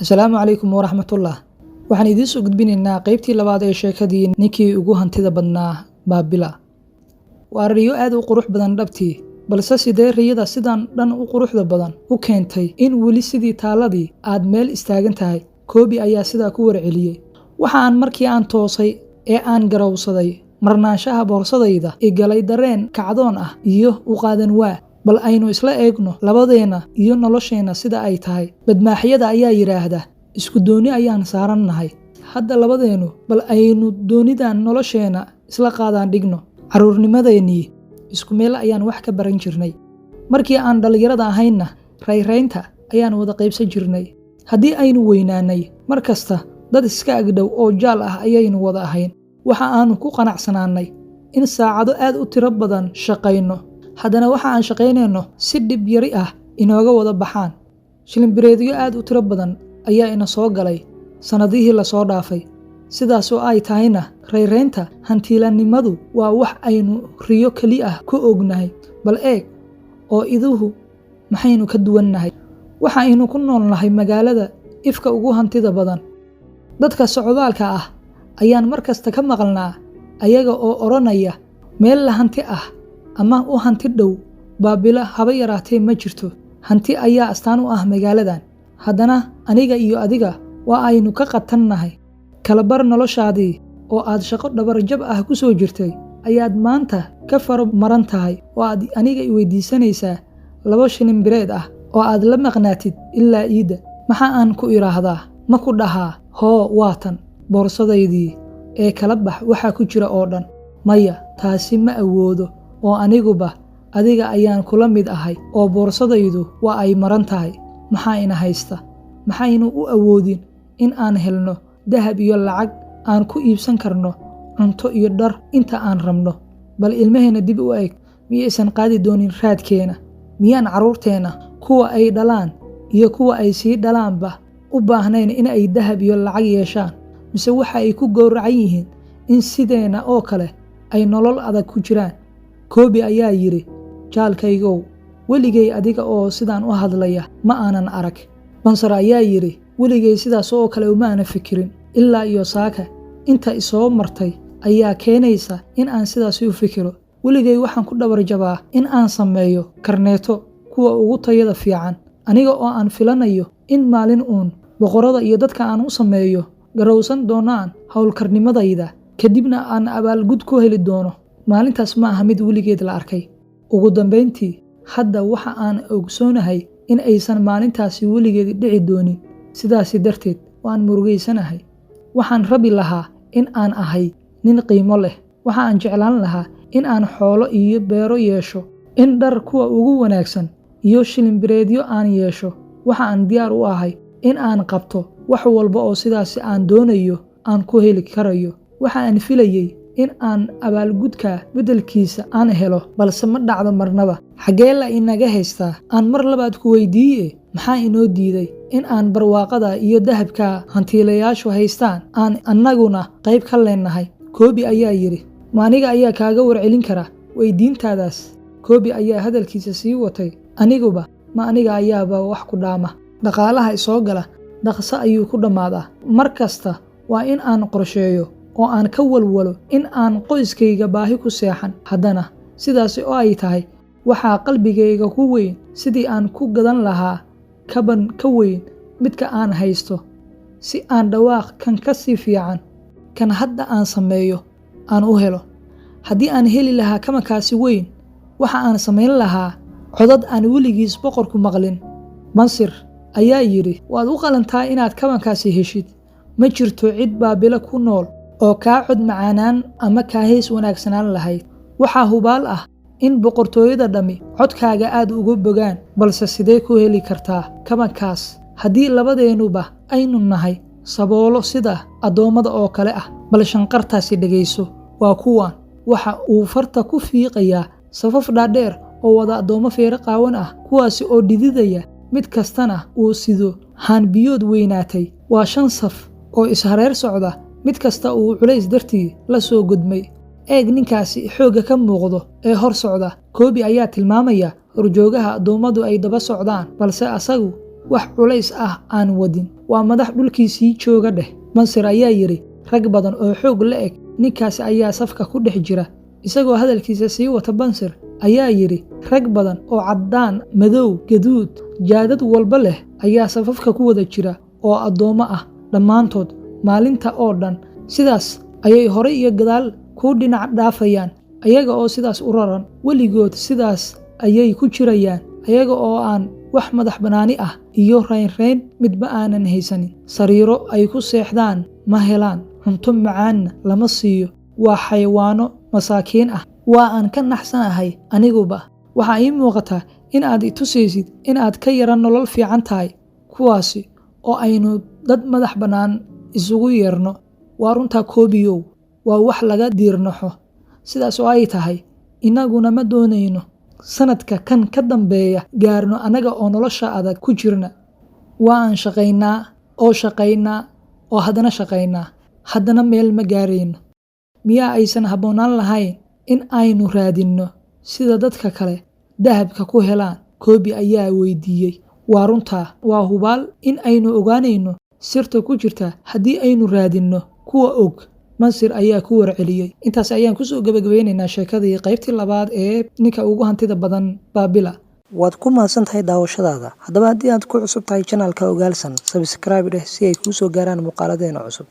Assalaamu calaykum waraxmatullah. Waxaan idiin soo gudbinaynaa qaybtii labaad ee sheekadii ninkii ugu hantida badnaa Baabila. Waa riyo aad u qurux badan dhabtii, balse sidee riyada sidan dhan u quruxda badan u keentay in weli sidii taaladii aad meel istaagan tahay? Koobi ayaa sidaa ku warceliyey. Waxa aan markii aan toosay ee aan garawsaday marnaanshaha boorsadayda igalay dareen kacdoon ah iyo u qaadan waa. Bal aynu isla eegno labadeena iyo nolosheena sida ay tahay. Badmaaxyada ayaa yiraahda isku dooni ayaan saarannahay. Hadda labadeenu bal aynu doonidan nolosheena isla qaadaan dhigno. Caruurnimadeennii isku meel ayaan wax ka baran jirnay. Markii aan dhalinyarada ahayna rayraynta ayaan wada qaybsan jirnay. Haddii aynu weynaanay markasta dad iska agdhow oo jaal ah ayaynu wada ahayn. Waxa aanu ku qanacsanaanay in saacado aad u tiro badan shaqayno. Haddana waxa aan shaqaynayno si dhib yari ah inooga wada baxaan. Shilinbireedyo aad u tiro badan ayaa ina soo galay sanadihii la soo dhaafay. Sidaas oo ay tahayna rayraynta hantiilanimadu waa wax aynu riyo kali ah ku ognahay. Bal eeg oo iduhu maxaynu ka duwannahay? Waxa aynu ku noolnahay magaalada ifka ugu hantida badan. Dadka socdaalka ah ayaan markasta ka maqalnaa ayaga oo oranaya meel la hanti ah ama u hanti dhow Baabila haba yaraatee ma jirto. Hanti ayaa astaan u ah magaaladan. Haddana aniga iyo adiga waa aynu ka qatannahay. Kala bar noloshaadii oo aad shaqo dhabar jab ah ku soo jirtay ayaad maanta ka faro maran tahay oo aad aniga i weydiisanaysaa 2 shilin bireed ah oo aad la maqnaatid ilaa iida. Maxaa aan ku iraahdaa? Ma ku dhahaa hoo waatan boorsadaydii ee kala bax waxa ku jira oo dhan? Maya, taasi ma awoodo oo aniguba adiga ayaan kula mid ahay oo boorsadaydu waa ay maran tahay. Maxaa ina haysta? Maxaynu u awoodin in aan helno dahab iyo lacag aan ku iibsan karno cunto iyo dhar inta aan rabno? Bal ilmaheena dib u eeg, miyaysan qaadi doonin raadkeena? Miyaan caruurteena kuwa ay dhalaan iyo kuwa ay sii dhalaanba u baahnayn in ay dahab iyo lacag yeeshaan? Mise waxa ay ku gowracan yihiin in sideena oo kale ay nolol adag ku jiraan? Koobi ayaa yiri, jaalkaygow, weligay adiga oo sidaan u hadlaya ma aanan arag. Bansar ayaa yiri, weligay sidaas oo kale uma aanan fikirin. Ilaa iyo saaka inta isoo martay ayaa keenaysa in aan sidaas u fikiro. Weligay waxaan ku dhabar jabaa in aan sameeyo karneeto kuwa ugu tayada fiican, aniga oo aan filanayo in maalin uun boqorada iyo dadka aan u sameeyo garowsan doonaan howlkarnimadayda, kadibna aan abaalgud ku heli doono. Maalintaas ma aha mid weligeed la arkay. Ugu dambeyntii hadda waxa aan ogsoonahay in aysan maalintaasi weligeed dhici doonin. Sidaas darteed waan murugeysanahay. Waxaan rabi lahaa in aan ahay nin qiimo leh. Waxa aan jeclaan lahaa in aan xoolo iyo beero yeesho, in dhar kuwa ugu wanaagsan iyo shilinbireedyo aan yeesho. Waxa aan diyaar u ahay in aan qabto wax walba oo sidaasi aan doonayo aan ku heli karayo. Waxa aan filayay in aan abaalgudka bedelkiisa aan helo, balse ma dhacdo marnaba. Xagee la inaga haystaa? Aan mar labaad ku weydiiyey, maxaa inoo diiday in aan barwaaqada iyo dahabka hantiilayaashu haystaan aan annaguna qayb ka leenahay? Koobi ayaa yiri, ma aniga ayaa kaaga warcelin kara weydiintaadaas? Koobi ayaa hadalkiisa sii watay, aniguba ma aniga ayaaba wax ku dhaama. Dhaqaalaha isoo gala dhaqso ayuu ku dhammaadaa. Mar kasta waa in aan qorsheeyo oo aan ka walwalo in aan qoyskayga baahi ku seexan. Haddana sidaas oo ay tahay waxaa qalbigayga ku weyn sidii aan ku gadan lahaa kaban ka weyn midka aan haysto, si aan dhawaaq kan ka sii fiican kan hadda aan sameeyo aan u helo. Haddii aan heli lahaa kabankaasi weyn, waxa aan samayn lahaa codad aan weligiis boqorku maqlin. Bansir ayaa yiri, waad u qalantaa inaad kabankaasi heshid. Ma jirto cid Baabila ku nool oo kaa cod macaanaan ama kaa hees wanaagsanaan lahayd. Waxaa hubaal ah in boqortooyada dhami codkaaga aad uga bogaan, balse sidee ku heli kartaa kabankaas haddii labadeenuba aynu nahay saboolo sida addoommada oo kale ah? Bal shanqartaasi dhegayso, waa kuwan. Waxa uu farta ku fiiqayaa safaf dhaadheer oo wada addoommo feero qaawan ah, kuwaasi oo dhididaya, mid kastana uu sido haan biyood weynaatay. Waa 5 saf oo ishareer socda, mid kasta uu culays dartii la soo gudmay. Eeg ninkaasi xooga ka muuqdo ee hor socda. Koobi ayaa tilmaamaya horjoogaha addoommadu ay daba socdaan, balse asagu wax culays ah aan wadin. waa madax dhulkiisii jooga dheh. Mansir ayaa yidhi, rag badan oo xoog la eg ninkaasi ayaa safka ku dhex jira. Isagoo hadalkiisa sii wata, Mansir ayaa yidhi, rag badan oo caddaan, madow, gaduud, jaadad walba leh ayaa safafka ku wada jira oo addoommo ah dhammaantood maalinta oo dhan. Sidaas ayay hore iyo gadaal ku dhinac dhaafayaan, ayaga oo sidaas u raran. Weligood sidaas ayay ku jirayaan, ayaga oo aan wax madax bannaani ah iyo raynrayn midba aanan haysanin. Sariiro ay ku seexdaan ma helaan, cunto macaanna lama siiyo. Waa xayawaano masaakiin ah. Waa aan ka naxsanahay aniguba. Waxaa ii muuqata in aad i tusaysid in aad ka yara nolol fiican tahay kuwaasi oo aynu dad madax bannaan isugu yeerno. Waa runtaa Koobiyow, waa wax laga diirnaxo. Sidaas oo ay tahay, innaguna ma doonayno sanadka kan ka dambeeya gaarno anaga oo nolosha adag ku jirna. Waa aan shaqaynaa oo haddana shaqaynaa, haddana meel ma gaarayno. Miyaa aysan habboonaan lahayn in aynu raadinno sida dadka kale dahabka ku helaan? Koobi ayaa weydiiyey. Waa runtaa, waa hubaal in aynu ogaanayno sirta ku jirta haddii aynu raadinno kuwa og. Mansir ayaa ku warceliyey. Intaas ayaan kusoo gabagabeynaynaa sheekadii qaybtii labaad ee ninka ugu hantida badan Baabila. waad ku mahadsantahay daawashadaada. Haddaba haddii aad ku cusub tahay channelka Ogaalsan, subscribe dheh si ay kuu soo gaaraan muuqaaladeena cusub.